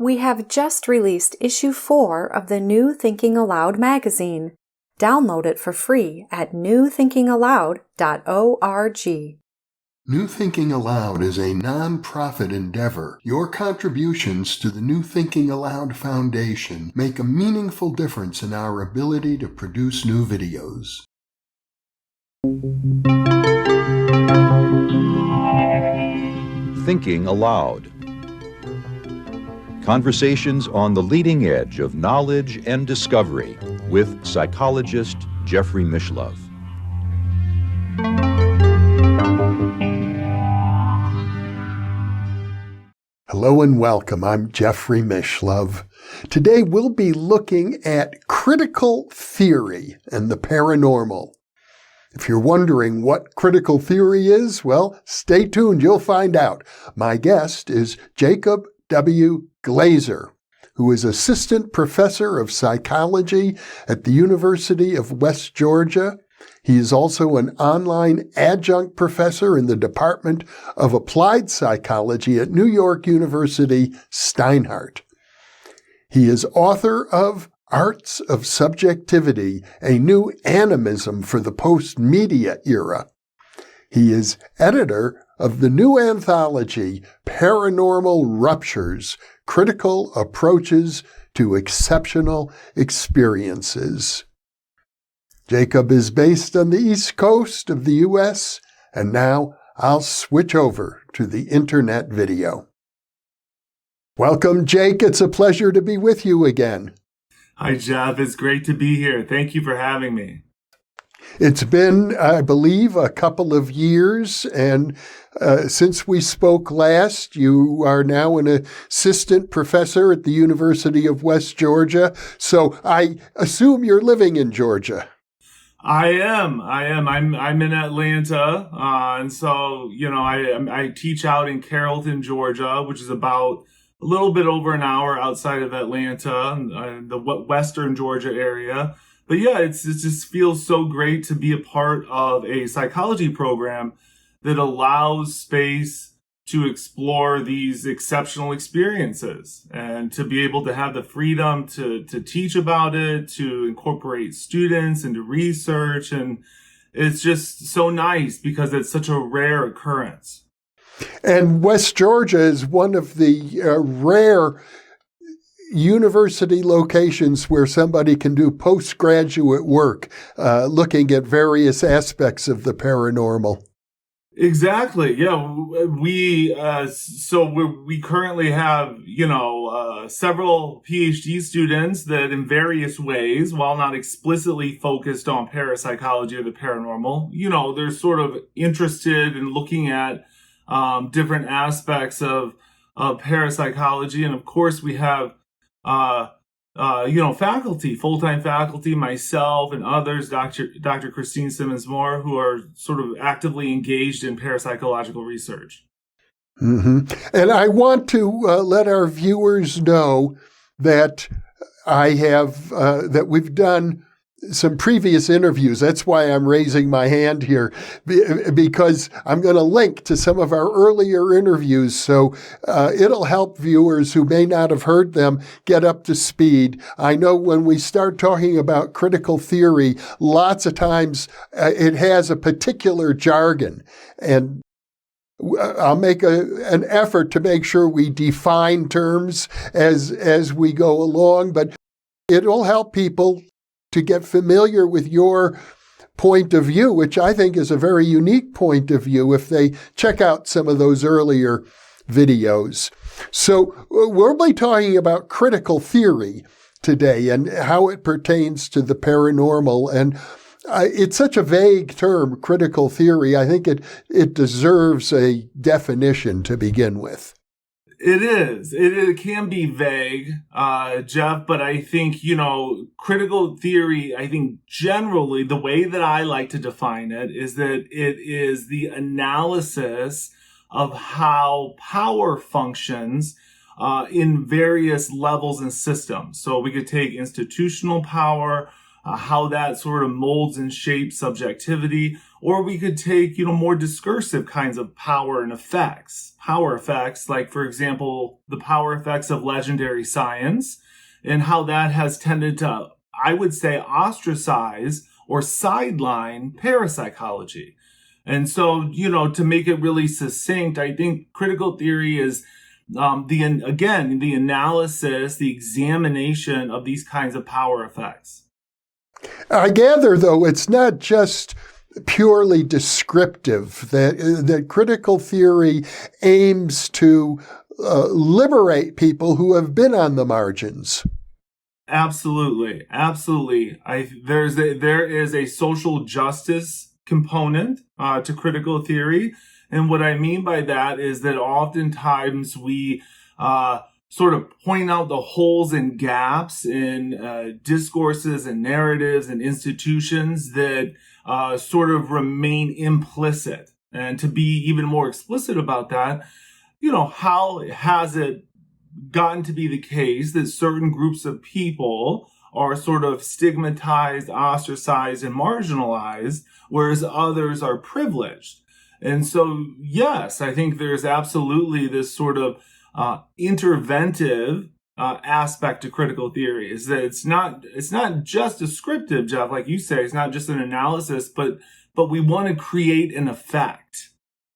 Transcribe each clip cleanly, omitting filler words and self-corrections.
We have just released issue 4 of the New Thinking Aloud magazine. Download it for free at newthinkingaloud.org. New Thinking Aloud is a non-profit endeavor. Your contributions to the New Thinking Aloud Foundation make a meaningful difference in our ability to produce new videos. Thinking Aloud. Conversations on the leading edge of knowledge and discovery with psychologist Jeffrey Mishlove. Hello and welcome. I'm Jeffrey Mishlove. Today we'll be looking at critical theory and the paranormal. If you're wondering what critical theory is, well, stay tuned. You'll find out. My guest is Jacob W. Glazier, who is assistant professor of psychology at the University of West Georgia. He is also an online adjunct professor in the Department of Applied Psychology at New York University Steinhardt. He is author of Arts of Subjectivity, a New Animism for the Post-Media Era. He is editor of the new anthology, Paranormal Ruptures, Critical Approaches to Exceptional Experiences. Jacob is based on the East Coast of the U.S., and now I'll switch over to the internet video. Welcome, Jake. It's a pleasure to be with you again. Hi, Jeff. It's great to be here. Thank you for having me. It's been, I believe, a couple of years, and since we spoke last, you are now an assistant professor at the University of West Georgia, so I assume you're living in Georgia. I am. I'm in Atlanta, and so I teach out in Carrollton, Georgia, which is about a little bit over an hour outside of Atlanta, the western Georgia area. But yeah, it just feels so great to be a part of a psychology program that allows space to explore these exceptional experiences and to be able to have the freedom to teach about it, to incorporate students into research. And it's just so nice because it's such a rare occurrence. And West Georgia is one of the rare university locations where somebody can do postgraduate work looking at various aspects of the paranormal. Exactly. Yeah, we currently have several PhD students that, in various ways, while not explicitly focused on parapsychology or the paranormal, they're sort of interested in looking at different aspects of parapsychology, and of course we have faculty, full-time faculty, myself and others, Dr. Christine Simmons-Moore, who are sort of actively engaged in parapsychological research. Mm-hmm. And I want to let our viewers know that that we've done some previous interviews. That's why I'm raising my hand here, because I'm going to link to some of our earlier interviews. So it'll help viewers who may not have heard them get up to speed. I know when we start talking about critical theory, lots of times it has a particular jargon, and I'll make an effort to make sure we define terms as we go along, but it'll help people to get familiar with your point of view, which I think is a very unique point of view if they check out some of those earlier videos. So we'll be talking about critical theory today and how it pertains to the paranormal. And it's such a vague term, critical theory. I think it deserves a definition to begin with. It is. It can be vague, Jeff, but I think, critical theory, I think generally the way that I like to define it is that it is the analysis of how power functions in various levels and systems. So we could take institutional power, how that sort of molds and shapes subjectivity, Or we could take, more discursive kinds of power and effects. Power effects, like, for example, the power effects of legendary science and how that has tended to, I would say, ostracize or sideline parapsychology. And so, to make it really succinct, I think critical theory is the analysis, the examination of these kinds of power effects. I gather, though, it's not just purely descriptive, that critical theory aims to liberate people who have been on the margins. Absolutely. There is a social justice component to critical theory. And what I mean by that is that oftentimes we sort of point out the holes and gaps in discourses and narratives and institutions that sort of remain implicit. And to be even more explicit about that, how has it gotten to be the case that certain groups of people are sort of stigmatized, ostracized, and marginalized, whereas others are privileged? And so, yes, I think there's absolutely this sort of interventive aspect to critical theory. Is that it's not just descriptive, Jeff, like you say. It's not just an analysis, but we want to create an effect,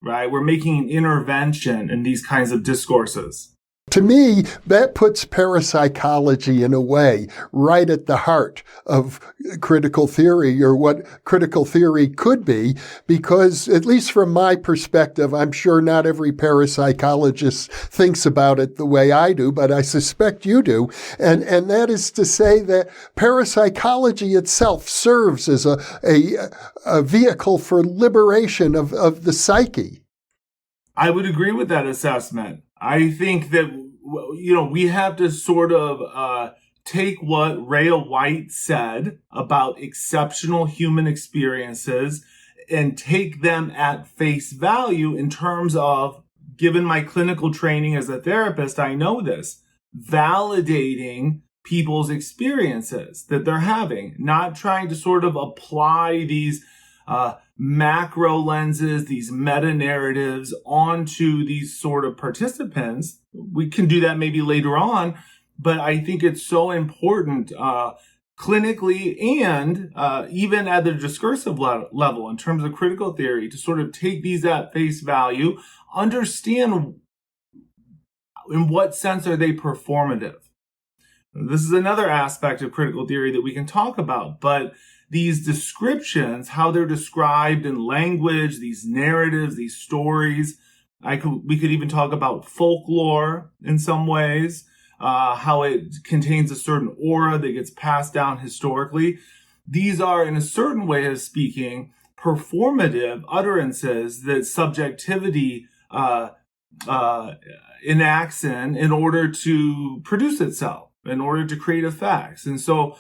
right? We're making an intervention in these kinds of discourses. To me, that puts parapsychology in a way right at the heart of critical theory, or what critical theory could be, because at least from my perspective, I'm sure not every parapsychologist thinks about it the way I do, but I suspect you do. And that is to say that parapsychology itself serves as a vehicle for liberation of the psyche. I would agree with that assessment. I think that, we have to sort of take what Rhea White said about exceptional human experiences and take them at face value in terms of, given my clinical training as a therapist, I know this, validating people's experiences that they're having, not trying to sort of apply these macro lenses, these meta-narratives onto these sort of participants. We can do that maybe later on, but I think it's so important clinically and even at the discursive level in terms of critical theory to sort of take these at face value, understand in what sense are they performative. This is another aspect of critical theory that we can talk about, but these descriptions, how they're described in language, these narratives, these stories. We could even talk about folklore in some ways, how it contains a certain aura that gets passed down historically. These are, in a certain way of speaking, performative utterances that subjectivity enacts in order to produce itself, in order to create effects. And so,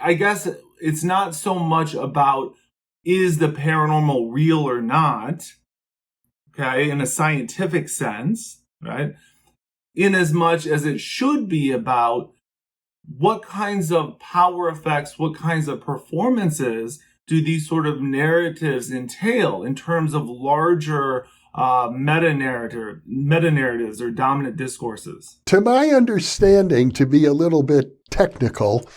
I guess it's not so much about, is the paranormal real or not, okay, in a scientific sense, right? In as much as it should be about what kinds of power effects, what kinds of performances do these sort of narratives entail in terms of larger meta-narratives or dominant discourses? To my understanding, to be a little bit technical,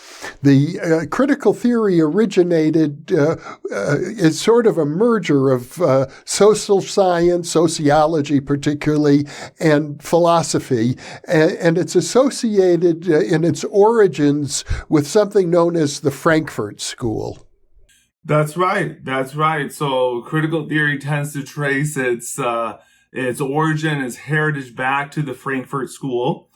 the critical theory originated as sort of a merger of social science, sociology particularly, and philosophy. And it's associated in its origins with something known as the Frankfurt School. That's right. So critical theory tends to trace its origin, its heritage back to the Frankfurt School.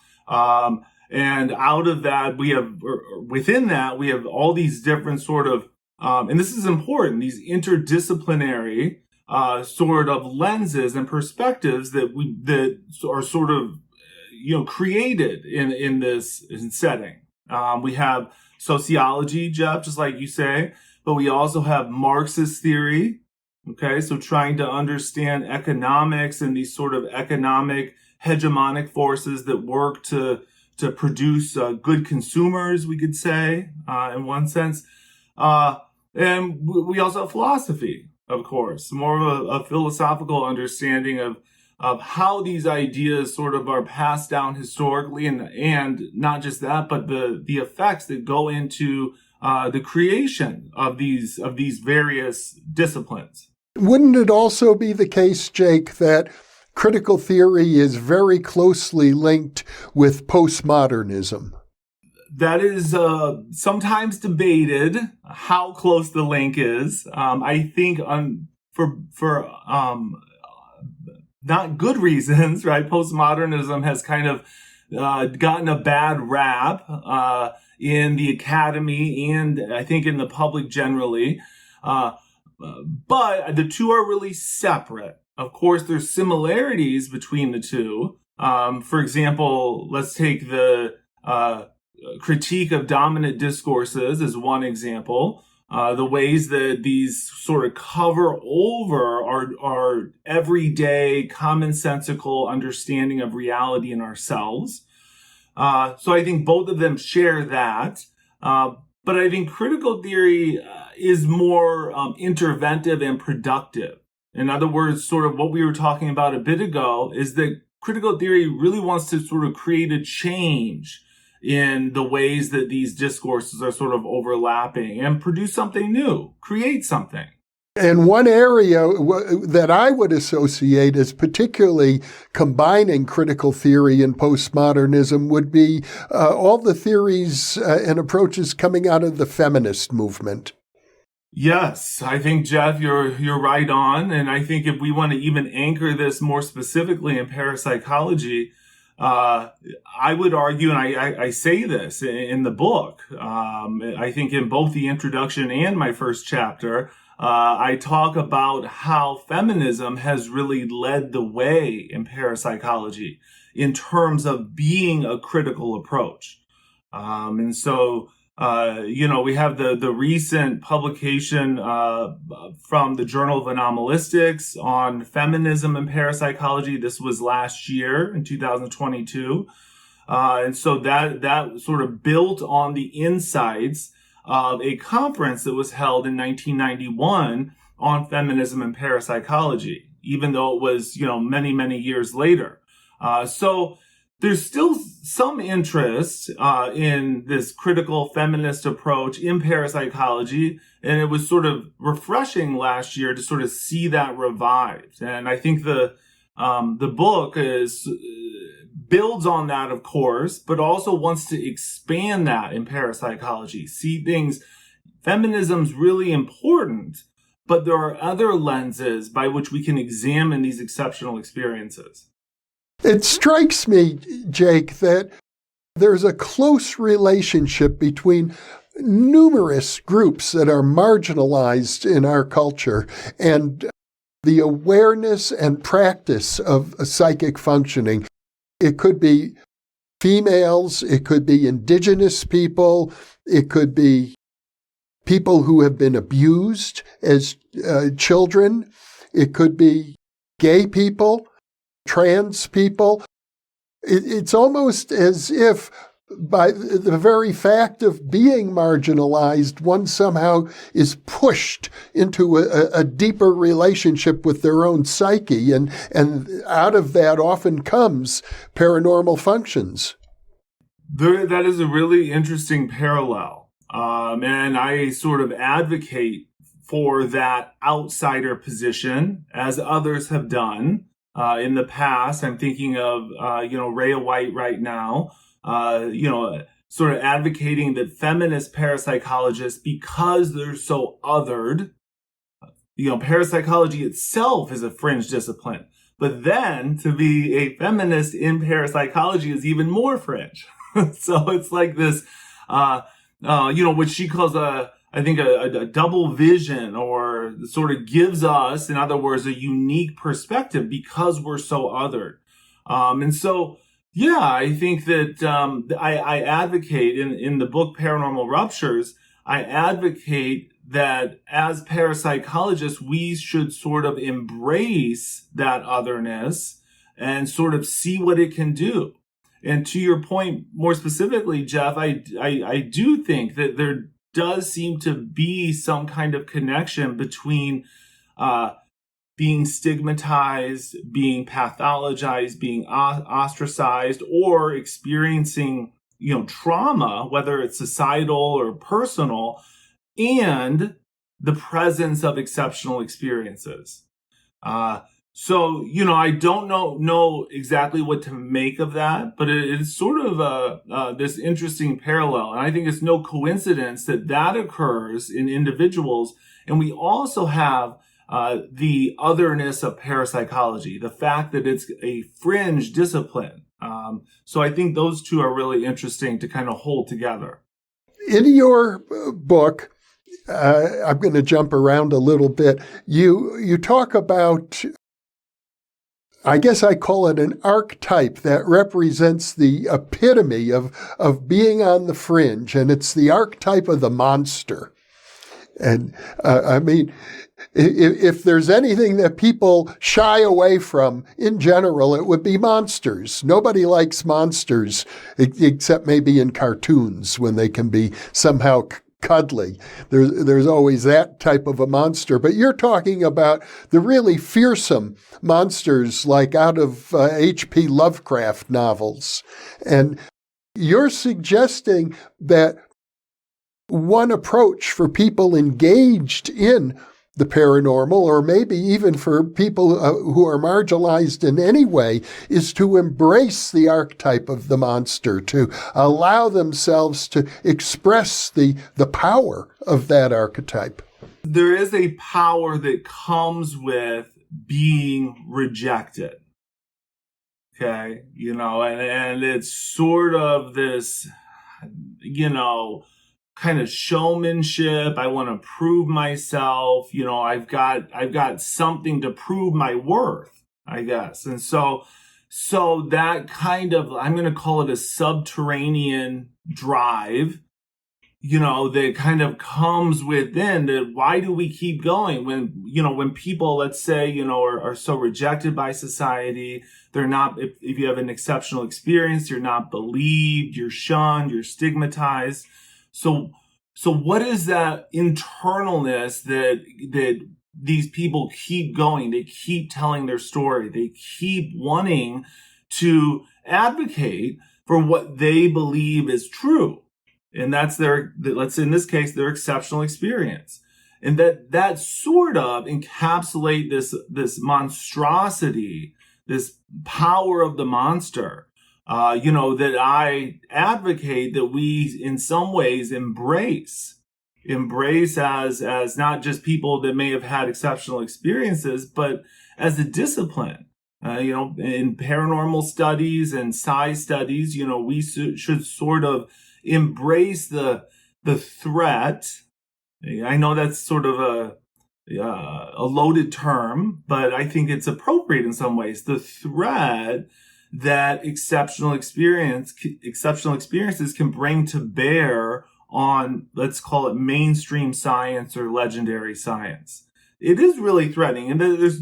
And out of that, within that, we have all these different sort of, and this is important, these interdisciplinary sort of lenses and perspectives that are sort of, created in this setting. We have sociology, Jeff, just like you say, but we also have Marxist theory. Okay, so trying to understand economics and these sort of economic hegemonic forces that work to produce good consumers, we could say, in one sense. And we also have philosophy, of course, more of a philosophical understanding of how these ideas sort of are passed down historically, and not just that, but the effects that go into the creation of these various disciplines. Wouldn't it also be the case, Jake, that critical theory is very closely linked with postmodernism? That is sometimes debated how close the link is. I think for not good reasons, right? Postmodernism has kind of gotten a bad rap in the academy and I think in the public generally. But the two are really separate. Of course, there's similarities between the two. For example, let's take the critique of dominant discourses as one example. The ways that these sort of cover over our everyday commonsensical understanding of reality and ourselves. So I think both of them share that. But I think critical theory is more interventive and productive. In other words, sort of what we were talking about a bit ago is that critical theory really wants to sort of create a change in the ways that these discourses are sort of overlapping and produce something new, create something. And one area that I would associate as particularly combining critical theory and postmodernism would be all the theories and approaches coming out of the feminist movement. Yes, I think, Jeff, you're right on. And I think if we want to even anchor this more specifically in parapsychology, I would argue, and I say this in the book, I think in both the introduction and my first chapter, I talk about how feminism has really led the way in parapsychology in terms of being a critical approach. And so, we have the recent publication from the Journal of Anomalistics on feminism and parapsychology. This was last year in 2022. And so that sort of built on the insights of a conference that was held in 1991 on feminism and parapsychology, even though it was, many, many years later. So there's still some interest in this critical feminist approach in parapsychology, and it was sort of refreshing last year to sort of see that revived. And I think the book builds on that, of course, but also wants to expand that in parapsychology. See things, feminism's really important, but there are other lenses by which we can examine these exceptional experiences. It strikes me, Jake, that there's a close relationship between numerous groups that are marginalized in our culture and the awareness and practice of psychic functioning. It could be females, it could be indigenous people, it could be people who have been abused as children, it could be gay people, trans people. It's almost as if by the very fact of being marginalized, one somehow is pushed into a deeper relationship with their own psyche, and out of that often comes paranormal functions. That is a really interesting parallel. And I sort of advocate for that outsider position, as others have done in the past. I'm thinking of, Rhea White right now, sort of advocating that feminist parapsychologists, because they're so othered, parapsychology itself is a fringe discipline. But then to be a feminist in parapsychology is even more fringe. So it's like this, what she calls a double vision, or sort of gives us, in other words, a unique perspective because we're so othered. And so, yeah, I think that I advocate in the book Paranormal Ruptures, I advocate that as parapsychologists, we should sort of embrace that otherness and sort of see what it can do. And to your point, more specifically, Jeff, I do think that there does seem to be some kind of connection between being stigmatized, being pathologized, being ostracized, or experiencing, trauma, whether it's societal or personal, and the presence of exceptional experiences. So, I don't know exactly what to make of that, but it's sort of this interesting parallel. And I think it's no coincidence that occurs in individuals. And we also have the otherness of parapsychology, the fact that it's a fringe discipline. So I think those two are really interesting to kind of hold together. In your book, I'm going to jump around a little bit. You talk about, I guess I call it an archetype that represents the epitome of being on the fringe, and it's the archetype of the monster. And I mean, if there's anything that people shy away from in general, it would be monsters. Nobody likes monsters, except maybe in cartoons when they can be somehow cuddly. There's always that type of a monster. But you're talking about the really fearsome monsters like out of H.P. Lovecraft novels. And you're suggesting that one approach for people engaged in the paranormal, or maybe even for people who are marginalized in any way, is to embrace the archetype of the monster, to allow themselves to express the power of that archetype. There is a power that comes with being rejected. Okay, and it's sort of this, kind of showmanship. I want to prove myself. I've got something to prove my worth, I guess. And so that kind of, I'm going to call it a subterranean drive, that kind of comes within that. Why do we keep going when people, let's say, are so rejected by society? They're not, if you have an exceptional experience, you're not believed, you're shunned, you're stigmatized. So what is that internalness that these people keep going? They keep telling their story. They keep wanting to advocate for what they believe is true. And that's let's say in this case, their exceptional experience. And that sort of encapsulate this monstrosity, this power of the monster. That I advocate that we, in some ways, embrace as not just people that may have had exceptional experiences, but as a discipline. In paranormal studies and Psi studies, we should sort of embrace the threat. I know that's sort of a loaded term, but I think it's appropriate in some ways. The threat that exceptional experiences can bring to bear on, let's call it mainstream science or legendary science. It is really threatening, and there's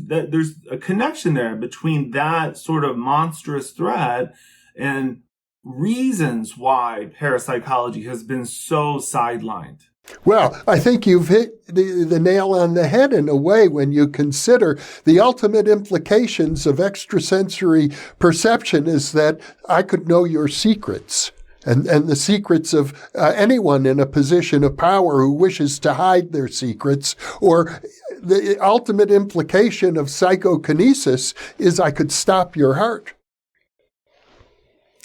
a connection there between that sort of monstrous threat and reasons why parapsychology has been so sidelined. Well, I think you've hit the nail on the head in a way when you consider the ultimate implications of extrasensory perception is that I could know your secrets and the secrets of anyone in a position of power who wishes to hide their secrets, or the ultimate implication of psychokinesis is I could stop your heart.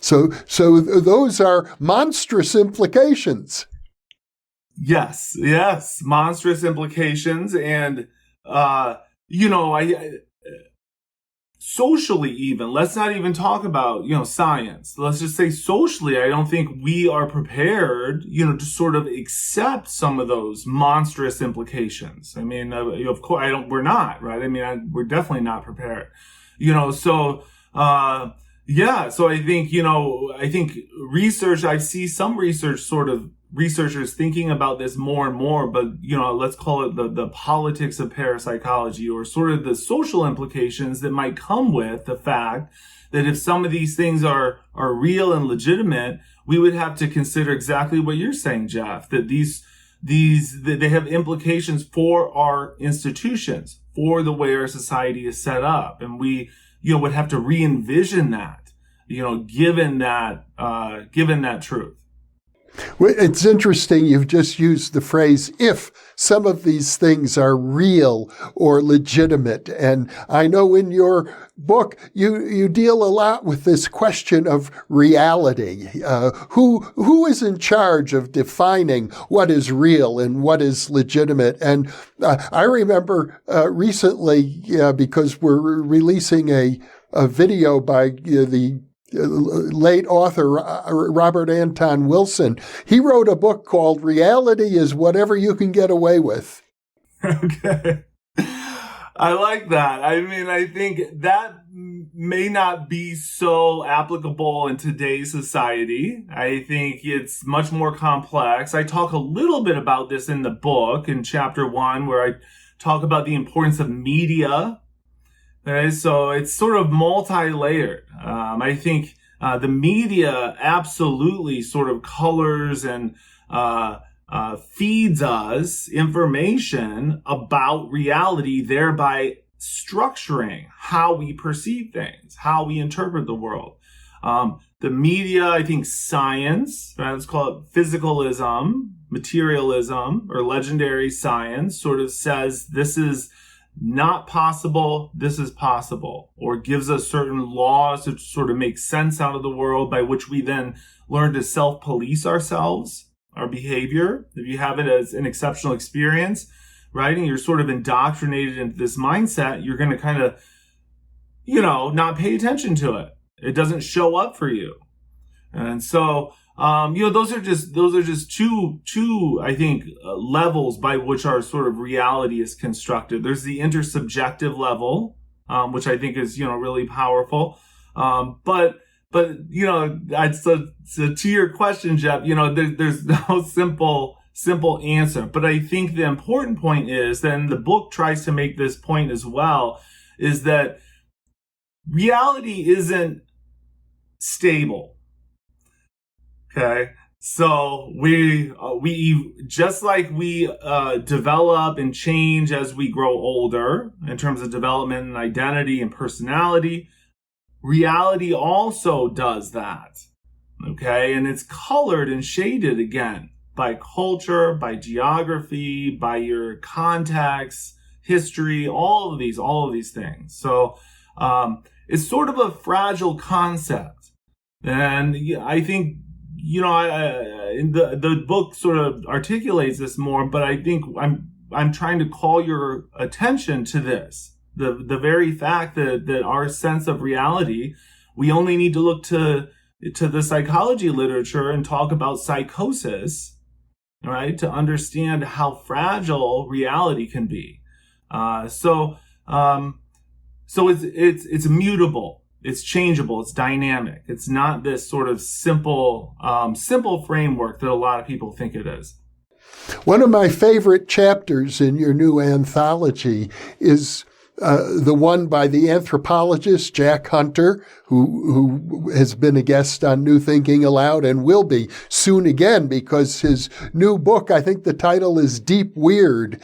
So those are monstrous implications. Yes, monstrous implications. And, socially even, let's not even talk about, science. Let's just say socially, I don't think we are prepared, to sort of accept some of those monstrous implications. I mean, of course, we're not, right? I mean, we're definitely not prepared, so I think, research, I see some research researchers thinking about this more and more, but, let's call it the politics of parapsychology, or sort of the social implications that might come with the fact that if some of these things are real and legitimate, we would have to consider exactly what you're saying, Jeff, that these they have implications for our institutions, for the way our society is set up. And we, would have to re-envision that, given that truth. Well, it's interesting you've just used the phrase, if some of these things are real or legitimate. And I know in your book, you deal a lot with this question of reality. Who is in charge of defining what is real and what is legitimate? And I remember recently, because we're releasing a video by the late author Robert Anton Wilson. He wrote a book called Reality is Whatever You Can Get Away With. Okay. I like that. I mean, I think that may not be so applicable in today's society. I think it's much more complex. I talk a little bit about this in the book in chapter 1, where I talk about the importance of media. Okay, so it's sort of multi-layered. I think the media absolutely sort of colors and feeds us information about reality, thereby structuring how we perceive things, how we interpret the world. The media, I think science, right, let's call it physicalism, materialism, or legendary science, sort of says this is not possible, this is possible, or gives us certain laws to sort of make sense out of the world, by which we then learn to self-police ourselves, our behavior. If you have it as an exceptional experience, right, and you're sort of indoctrinated into this mindset, you're going to kind of, not pay attention to it. It doesn't show up for you. And so, those are just two, I think, levels by which our sort of reality is constructed. There's the intersubjective level, which I think is, really powerful. But so to your question, Jeff, there's no simple answer. But I think the important point is, then the book tries to make this point as well, is that reality isn't stable. Okay, so we just like we develop and change as we grow older in terms of development and identity and personality, reality also does that. Okay, and it's colored and shaded again by culture, by geography, by your context, history, all of these things. So it's sort of a fragile concept, and I think, the book sort of articulates this more, but I think I'm trying to call your attention to this, the very fact that our sense of reality, we only need to look to the psychology literature and talk about psychosis, right, to understand how fragile reality can be. So it's mutable. It's changeable. It's dynamic. It's not this sort of simple framework that a lot of people think it is. One of my favorite chapters in your new anthology is the one by the anthropologist Jack Hunter, who has been a guest on New Thinking Aloud and will be soon again, because his new book, I think the title is Deep Weird,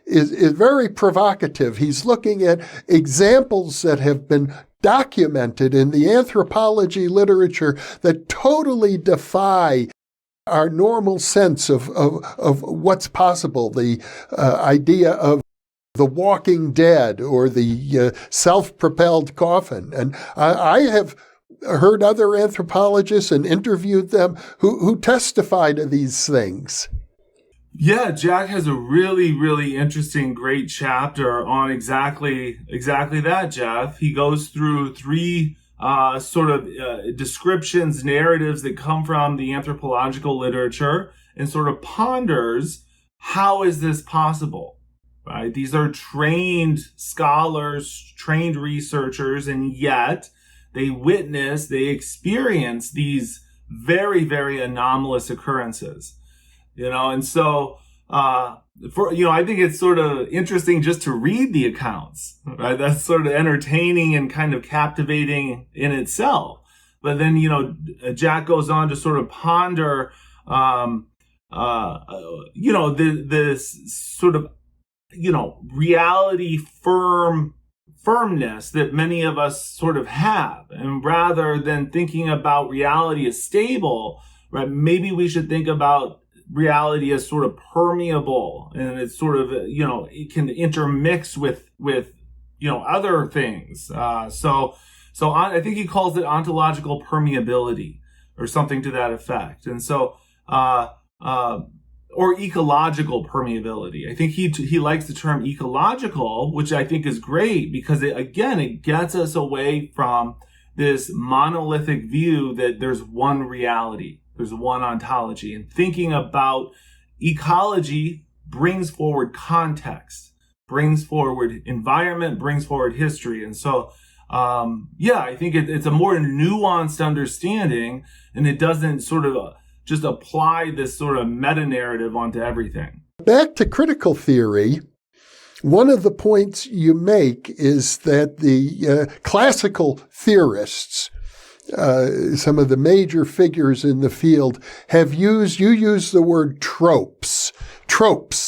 is very provocative. He's looking at examples that have been documented in the anthropology literature that totally defy our normal sense of what's possible. The idea of the walking dead or the self-propelled coffin. And I have heard other anthropologists and interviewed them who testify to these things. Yeah, Jack has a really, really interesting, great chapter on exactly that, Jeff. He goes through three descriptions, narratives that come from the anthropological literature, and sort of ponders, how is this possible? Right? These are trained scholars, trained researchers, and yet they experience these very, very anomalous occurrences. And so, I think it's sort of interesting just to read the accounts, right? That's sort of entertaining and kind of captivating in itself. But then, Jack goes on to sort of ponder, this sort of, reality firmness that many of us sort of have. And rather than thinking about reality as stable, right, maybe we should think about reality as sort of permeable, and it's sort of, it can intermix with other things. So I think he calls it ontological permeability or something to that effect. And so, or ecological permeability. I think he likes the term ecological, which I think is great because it gets us away from this monolithic view that there's one reality, there's one ontology. And thinking about ecology brings forward context, brings forward environment, brings forward history. And so, I think it's a more nuanced understanding, and it doesn't sort of just apply this sort of meta-narrative onto everything. Back to critical theory, one of the points you make is that the classical theorists, some of the major figures in the field, you use the word tropes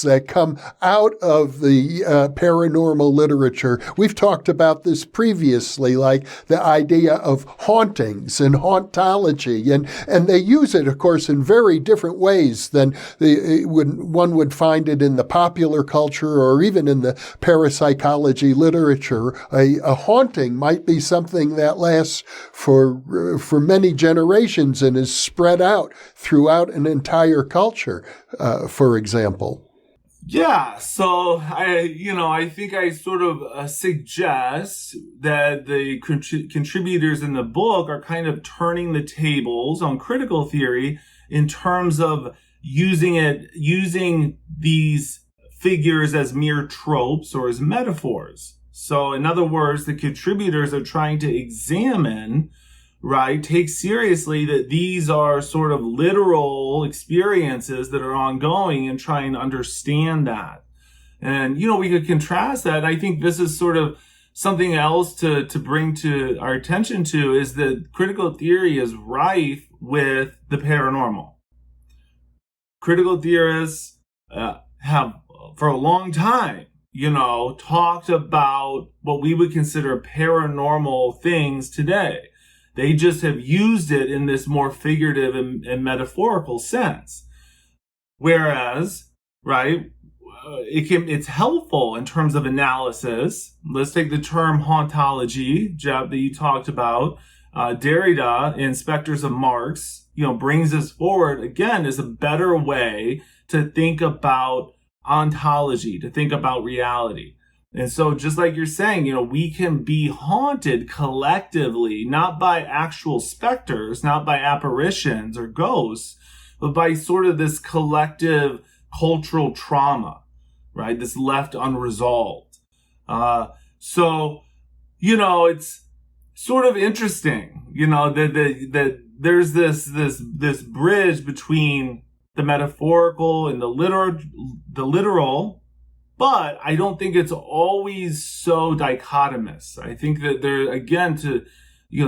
that come out of the paranormal literature. We've talked about this previously, like the idea of hauntings and hauntology, and they use it, of course, in very different ways than one would find it in the popular culture or even in the parapsychology literature. A haunting might be something that lasts for many generations and is spread out throughout an entire culture, for example. Yeah, so I think I sort of suggest that the contributors in the book are kind of turning the tables on critical theory in terms of using these figures as mere tropes or as metaphors. So in other words, the contributors are trying to examine, right, take seriously that these are sort of literal experiences that are ongoing and trying to understand that. And, we could contrast that. I think this is sort of something else to bring to our attention to, is that critical theory is rife with the paranormal. Critical theorists have, for a long time, talked about what we would consider paranormal things today. They just have used it in this more figurative and metaphorical sense. Whereas, right, it's helpful in terms of analysis. Let's take the term hauntology, Jeb, that you talked about. Derrida in Spectres of Marx, brings us forward again as a better way to think about ontology, to think about reality. And so just like you're saying, we can be haunted collectively, not by actual specters, not by apparitions or ghosts, but by sort of this collective cultural trauma, right? This left unresolved. So, it's sort of interesting, that there's this bridge between the metaphorical and the literal, but I don't think it's always so dichotomous. I think that there, again, to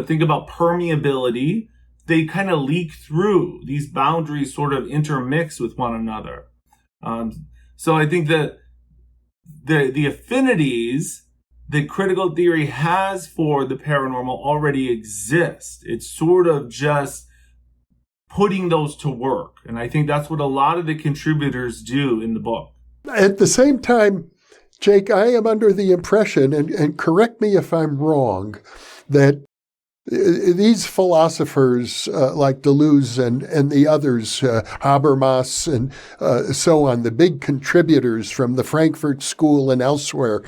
think about permeability, they kind of leak through. These boundaries sort of intermix with one another. So I think that the affinities that critical theory has for the paranormal already exist. It's sort of just putting those to work. And I think that's what a lot of the contributors do in the book. At the same time, Jake, I am under the impression, and correct me if I'm wrong, that these philosophers like Deleuze and the others, Habermas and so on, the big contributors from the Frankfurt School and elsewhere,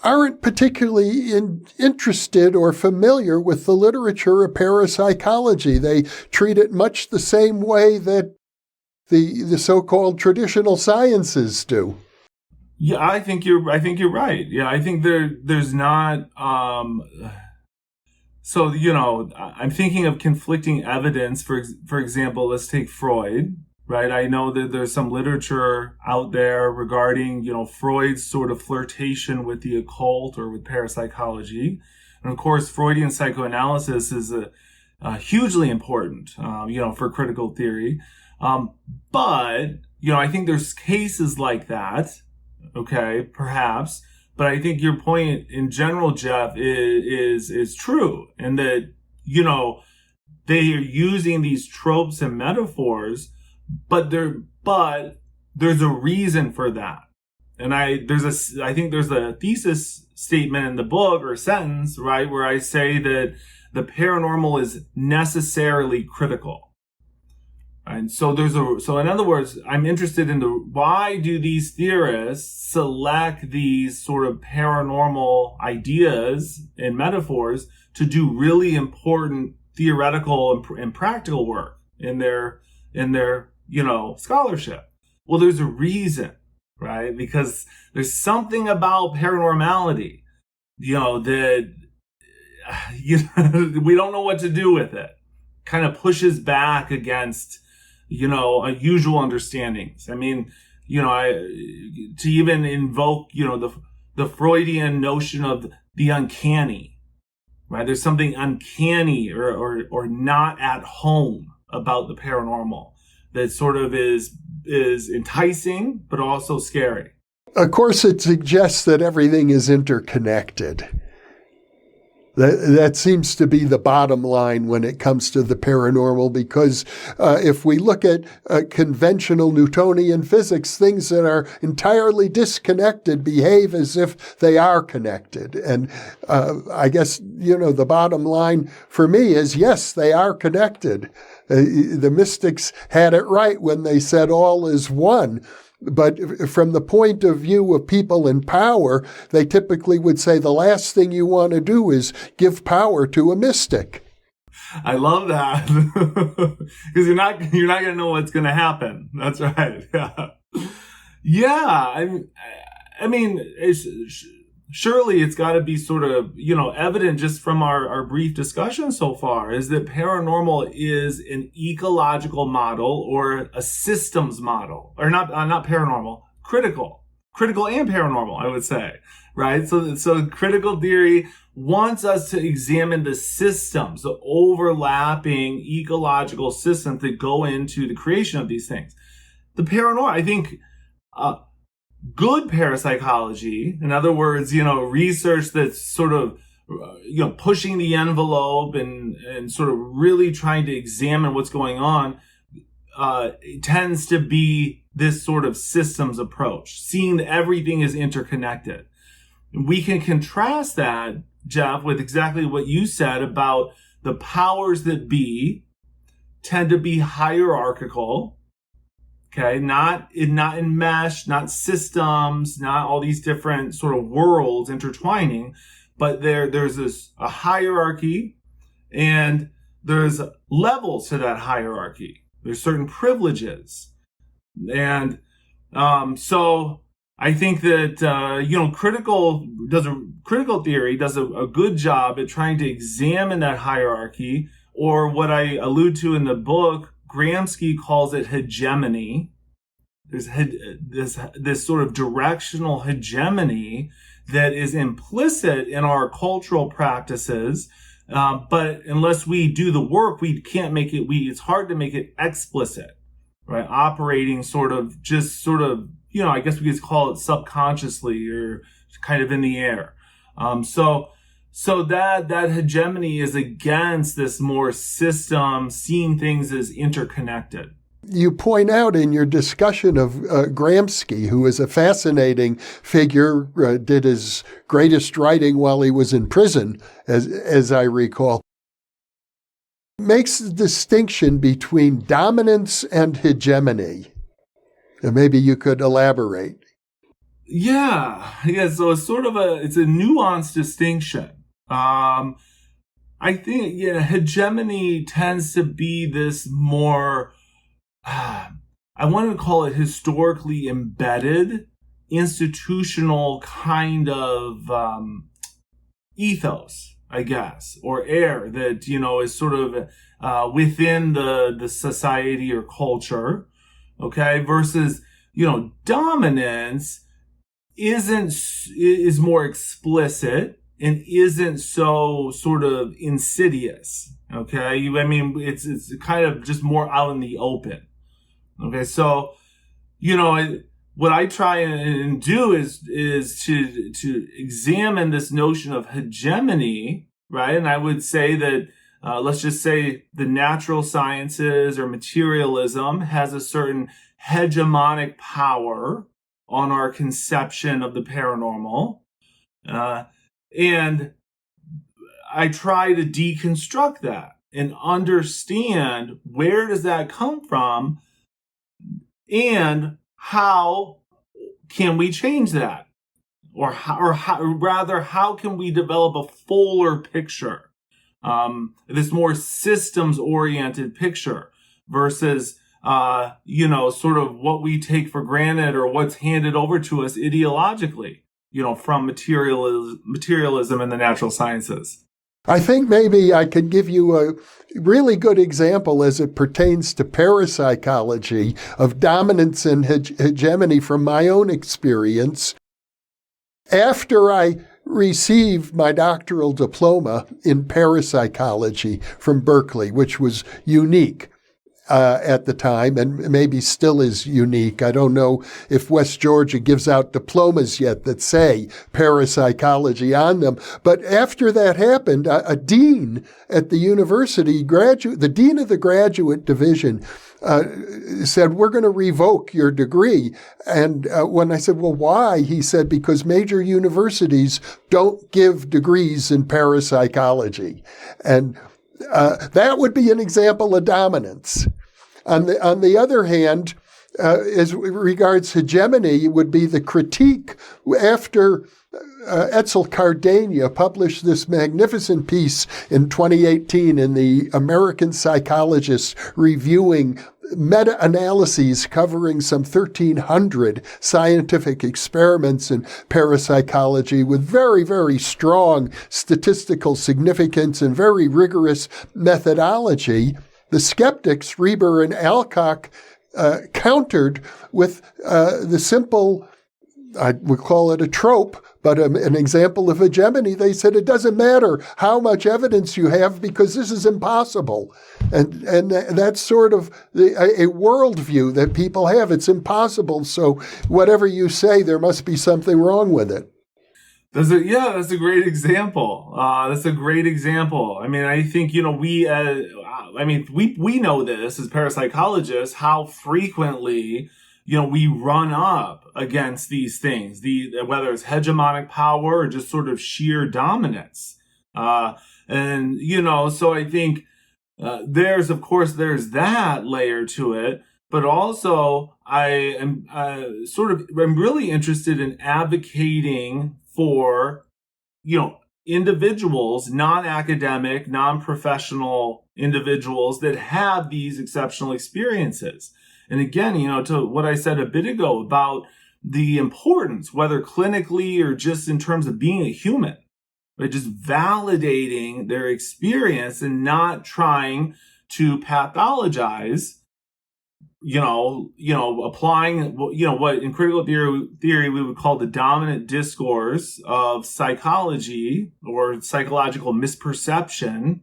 aren't particularly interested or familiar with the literature of parapsychology. They treat it much the same way that the so-called traditional sciences do. Yeah, I think you're right. Yeah, I think there's not. So I'm thinking of conflicting evidence. For example, let's take Freud. Right, I know that there's some literature out there regarding Freud's sort of flirtation with the occult or with parapsychology, and of course, Freudian psychoanalysis is hugely important, for critical theory. But, I think there's cases like that, okay, perhaps. But I think your point in general, Jeff, is true. And that, they are using these tropes and metaphors, but there's a reason for that. And I think there's a thesis statement in the book or sentence, right, where I say that the paranormal is necessarily critical. And so in other words, I'm interested in why do these theorists select these sort of paranormal ideas and metaphors to do really important theoretical and practical work in their scholarship? Well, there's a reason, right? Because there's something about paranormality, that we don't know what to do with it. Kind of pushes back against, unusual understandings. I mean, to even invoke, the Freudian notion of the uncanny, right? There's something uncanny or not at home about the paranormal that sort of is enticing, but also scary. Of course, it suggests that everything is interconnected. That seems to be the bottom line when it comes to the paranormal, because if we look at conventional Newtonian physics, things that are entirely disconnected behave as if they are connected. And I guess, the bottom line for me is, yes, they are connected. The mystics had it right when they said all is one. But from the point of view of people in power, they typically would say the last thing you want to do is give power to a mystic. I love that, because you're not going to know what's going to happen. That's right. Yeah. I mean, surely it's got to be sort of, evident just from our brief discussion so far, is that paranormal is an ecological model or a systems model, or not paranormal, critical and paranormal, I would say, right? So critical theory wants us to examine the systems, the overlapping ecological systems that go into the creation of these things. The paranormal, I think, good parapsychology, in other words, research that's sort of, pushing the envelope and sort of really trying to examine what's going on, tends to be this sort of systems approach, seeing that everything is interconnected. We can contrast that, Jeff, with exactly what you said about the powers that be tend to be hierarchical. Okay, not enmeshed, not systems, not all these different sort of worlds intertwining, but there's a hierarchy, and there's levels to that hierarchy. There's certain privileges, and so I think that critical theory does a good job at trying to examine that hierarchy, or what I allude to in the book, Gramsci calls it hegemony. There's this sort of directional hegemony that is implicit in our cultural practices, but unless we do the work, we can't make it. It's hard to make it explicit, right? Operating I guess we could call it subconsciously or kind of in the air. So that hegemony is against this more system, seeing things as interconnected. You point out in your discussion of Gramsci, who is a fascinating figure, did his greatest writing while he was in prison, as I recall, makes the distinction between dominance and hegemony. And maybe you could elaborate. Yeah. So it's sort of it's a nuanced distinction. I think, hegemony tends to be this more, I want to call it historically embedded, institutional kind of ethos, I guess, or air that, is sort of within the society or culture, okay, versus, dominance is more explicit and isn't so sort of insidious. Okay. It's kind of just more out in the open. Okay, so, you know, what I try and do is to examine this notion of hegemony, right? And I would say that, let's just say the natural sciences or materialism has a certain hegemonic power on our conception of the paranormal. And I try to deconstruct that and understand where does that come from and how can we change that? Or how can we develop a fuller picture? This more systems-oriented picture versus, sort of what we take for granted or what's handed over to us ideologically, from materialism and the natural sciences. I think maybe I could give you a really good example as it pertains to parapsychology of dominance and hegemony from my own experience. After I received my doctoral diploma in parapsychology from Berkeley, which was unique at the time and maybe still is unique. I don't know if West Georgia gives out diplomas yet that say parapsychology on them. But after that happened, a dean at the university, the dean of the graduate division, said, we're going to revoke your degree. And when I said, well, why? He said, because major universities don't give degrees in parapsychology. And that would be an example of dominance. On the other hand, as regards hegemony, would be the critique after Etzel Cardania published this magnificent piece in 2018 in the American Psychologist reviewing meta-analyses covering some 1,300 scientific experiments in parapsychology with very, very strong statistical significance and very rigorous methodology. The skeptics, Reber and Alcock, countered with the simple, I would call it a trope, but an example of hegemony. They said it doesn't matter how much evidence you have because this is impossible. And that's sort of a worldview that people have. It's impossible, so whatever you say, there must be something wrong with it. That's a great example. That's a great example. I mean, I think, we know this as parapsychologists, how frequently, we run up against these things, whether it's hegemonic power or just sort of sheer dominance. So I think there's that layer to it, but also I am I'm really interested in advocating for, individuals, non-academic, non-professional individuals that have these exceptional experiences. And again, to what I said a bit ago about the importance, whether clinically or just in terms of being a human, right? Just validating their experience and not trying to pathologize, applying, what in critical theory we would call the dominant discourse of psychology or psychological misperception,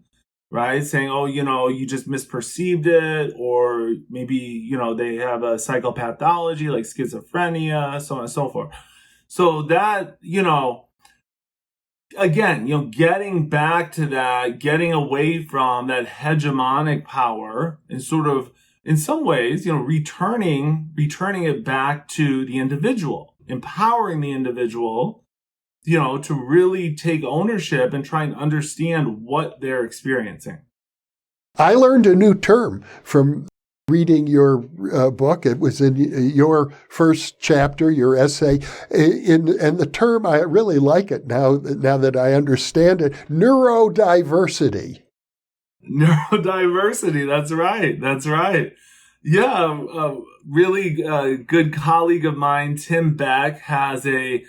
right? Saying, you just misperceived it, or maybe, they have a psychopathology like schizophrenia, so on and so forth. So that, again, getting back to that, getting away from that hegemonic power and sort of, in some ways, returning it back to the individual, empowering the individual, to really take ownership and try and understand what they're experiencing. I learned a new term from reading your book. It was in your first chapter, your essay, and the term, I really like it now that I understand it, neurodiversity. Neurodiversity, that's right. Yeah, really good colleague of mine, Tim Beck, has a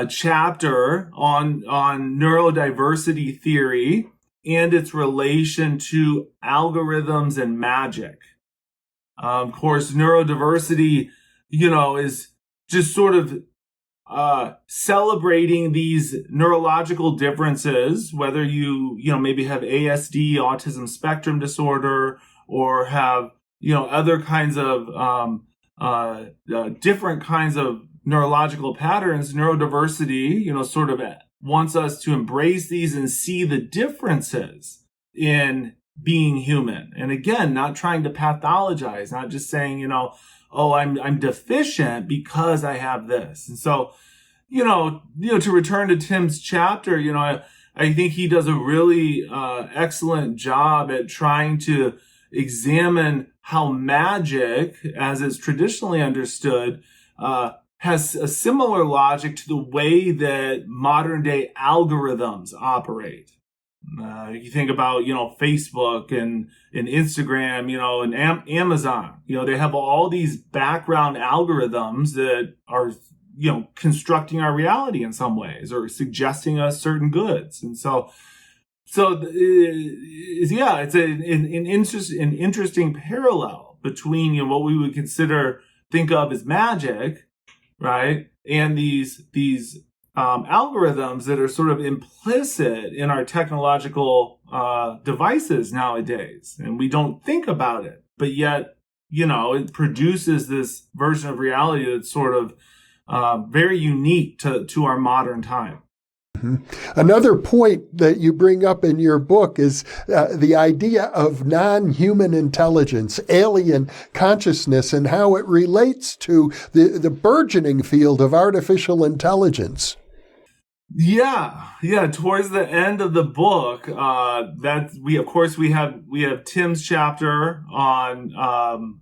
chapter on neurodiversity theory and its relation to algorithms and magic. Of course, neurodiversity, is just sort of celebrating these neurological differences, whether you maybe have ASD, autism spectrum disorder, or have, other kinds of different kinds of neurological patterns, neurodiversity, sort of wants us to embrace these and see the differences in being human. And again, not trying to pathologize, not just saying, oh, I'm deficient because I have this. And so, to return to Tim's chapter, I think he does a really excellent job at trying to examine how magic, as is traditionally understood, has a similar logic to the way that modern day algorithms operate. You think about, Facebook and Instagram, and Amazon, they have all these background algorithms that are, constructing our reality in some ways or suggesting us certain goods. And it's an interesting parallel between, what we would think of as magic, right? And these algorithms that are sort of implicit in our technological devices nowadays. And we don't think about it, but yet, it produces this version of reality that's sort of very unique to our modern time. Mm-hmm. Another point that you bring up in your book is the idea of non-human intelligence, alien consciousness, and how it relates to the burgeoning field of artificial intelligence. Yeah. Towards the end of the book, we have Tim's chapter on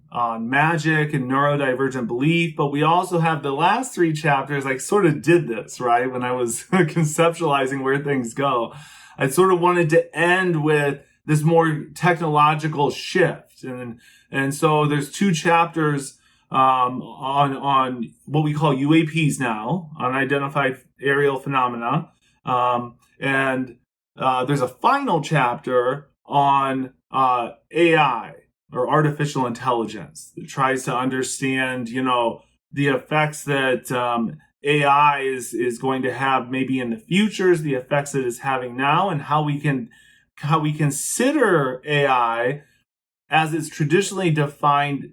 magic and neurodivergent belief, but we also have the last three chapters. I sort of did this, right, when I was conceptualizing where things go. I sort of wanted to end with this more technological shift, and so there's two chapters on what we call UAPs now, unidentified aerial phenomena. And there's a final chapter on AI, or artificial intelligence, that tries to understand, the effects that AI is going to have maybe in the futures, the effects that it's having now, and how we consider AI as it's traditionally defined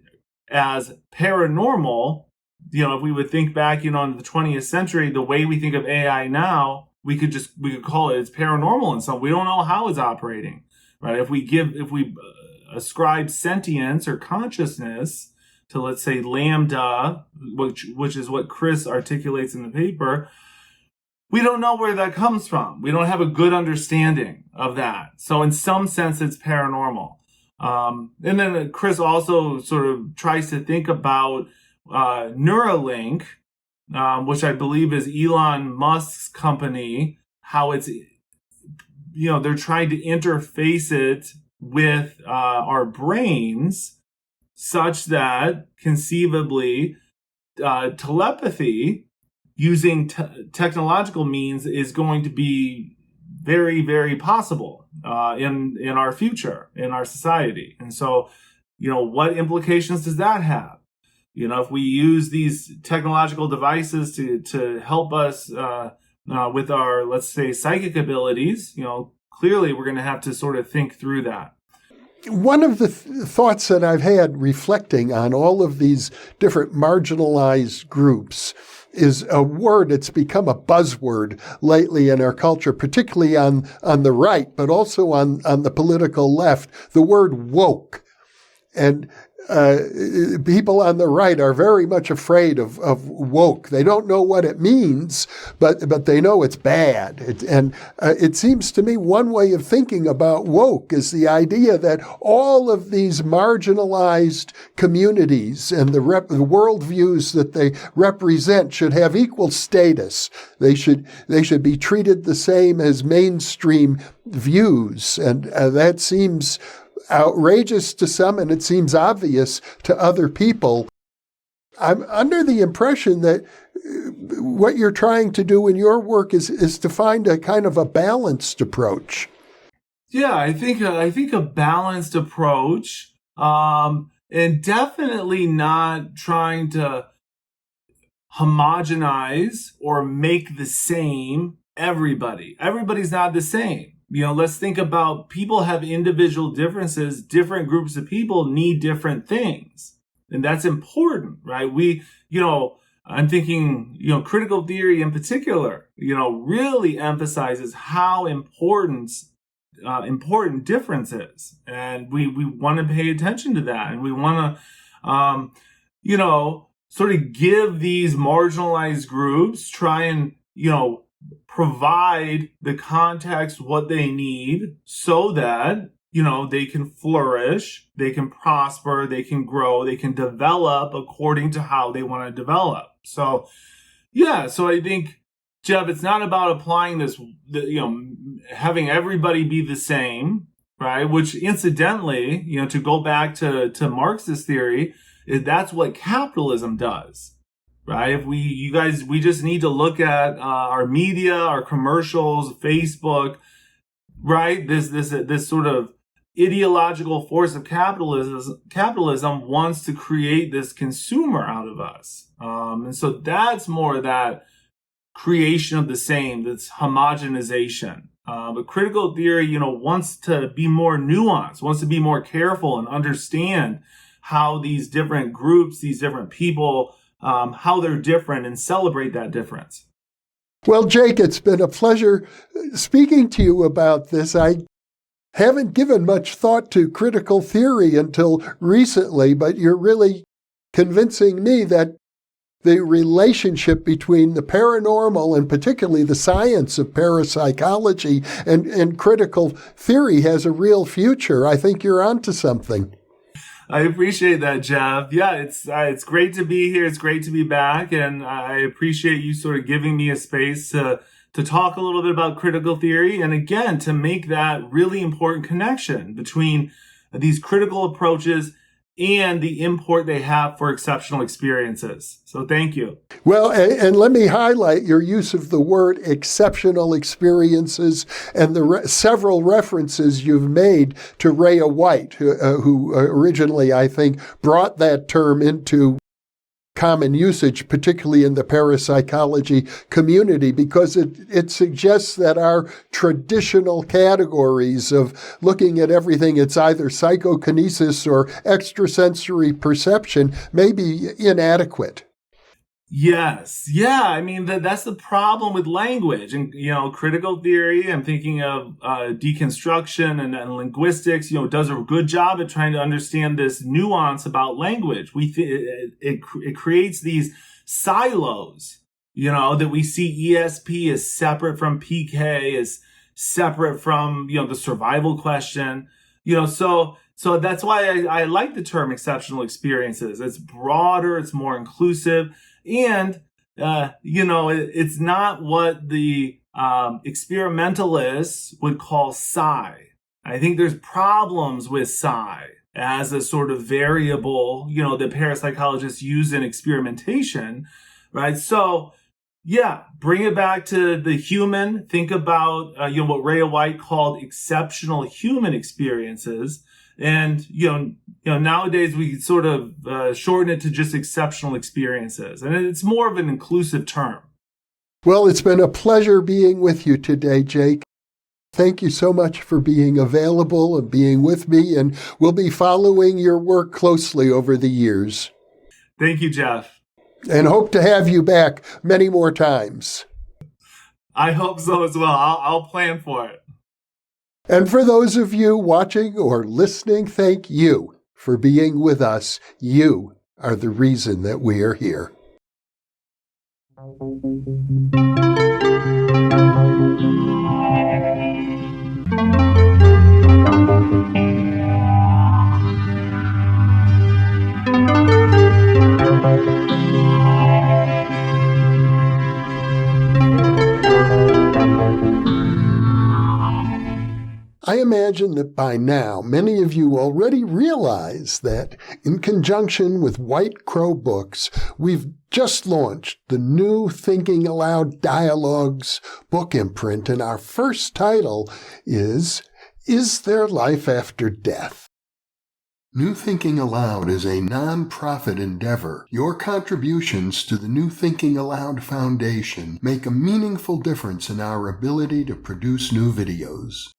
as paranormal. If we would think back, in the 20th century, the way we think of AI now, we could call it's paranormal, and so we don't know how it's operating, right? If we ascribe sentience or consciousness to, let's say, lambda, which is what Chris articulates in the paper, we don't know where that comes from. We don't have a good understanding of that. So in some sense, it's paranormal. And then Chris also sort of tries to think about Neuralink, which I believe is Elon Musk's company, how it's, they're trying to interface it with our brains such that conceivably telepathy using technological means is going to be very, very possible in our future, in our society. And so, what implications does that have? If we use these technological devices to help us with our, let's say, psychic abilities, clearly we're going to have to sort of think through that. One of the thoughts that I've had reflecting on all of these different marginalized groups is a word that's become a buzzword lately in our culture, particularly on the right, but also on the political left, the word woke. And people on the right are very much afraid of woke. They don't know what it means, but they know it's bad. It seems to me one way of thinking about woke is the idea that all of these marginalized communities and the worldviews that they represent should have equal status. They should be treated the same as mainstream views, and that seems outrageous to some, and it seems obvious to other people. I'm under the impression that what you're trying to do in your work is to find a kind of a balanced approach. Yeah, I think a balanced approach, and definitely not trying to homogenize or make the same everybody. Everybody's not the same. let's think about people have individual differences. Different groups of people need different things. And that's important, right? I'm thinking, critical theory in particular, really emphasizes how important difference is. And we want to pay attention to that. And we want to, sort of give these marginalized groups, try and, provide the context, what they need so that, they can flourish, they can prosper, they can grow, they can develop according to how they want to develop. So I think, Jeff, it's not about applying this, having everybody be the same, right? Which incidentally, to go back to Marxist theory, that's what capitalism does, right? We just need to look at our media, our commercials, Facebook, right? This sort of ideological force of capitalism wants to create this consumer out of us. And so that's more that creation of the same, that's homogenization. But critical theory, wants to be more nuanced, wants to be more careful and understand how these different groups, these different people, how they're different and celebrate that difference. Well, Jake, it's been a pleasure speaking to you about this. I haven't given much thought to critical theory until recently, but you're really convincing me that the relationship between the paranormal and particularly the science of parapsychology and critical theory has a real future. I think you're onto something. I appreciate that, Jeff. Yeah, it's great to be here. It's great to be back. And I appreciate you sort of giving me a space to talk a little bit about critical theory. And again, to make that really important connection between these critical approaches and the import they have for exceptional experiences. So thank you. Well, and let me highlight your use of the word exceptional experiences and the several references you've made to Rhea White, who originally, I think, brought that term into common usage, particularly in the parapsychology community, because it suggests that our traditional categories of looking at everything, it's either psychokinesis or extrasensory perception, may be inadequate. Yes. Yeah. I mean, that's the problem with language and, critical theory. I'm thinking of deconstruction and linguistics, does a good job at trying to understand this nuance about language. It creates these silos, that we see ESP as separate from PK, as separate from, the survival question, so that's why I like the term exceptional experiences. It's broader, it's more inclusive. And, it's not what the experimentalists would call psi. I think there's problems with psi as a sort of variable, that parapsychologists use in experimentation, right? So, yeah, bring it back to the human. Think about, what Rhea White called exceptional human experiences. And, nowadays we sort of shorten it to just exceptional experiences. And it's more of an inclusive term. Well, it's been a pleasure being with you today, Jake. Thank you so much for being available and being with me. And we'll be following your work closely over the years. Thank you, Jeff. And hope to have you back many more times. I hope so as well. I'll plan for it. And for those of you watching or listening, thank you for being with us. You are the reason that we are here. I imagine that by now, many of you already realize that in conjunction with White Crow Books, we've just launched the new Thinking Aloud Dialogues book imprint, and our first title is There Life After Death? New Thinking Aloud is a non-profit endeavor. Your contributions to the New Thinking Aloud Foundation make a meaningful difference in our ability to produce new videos.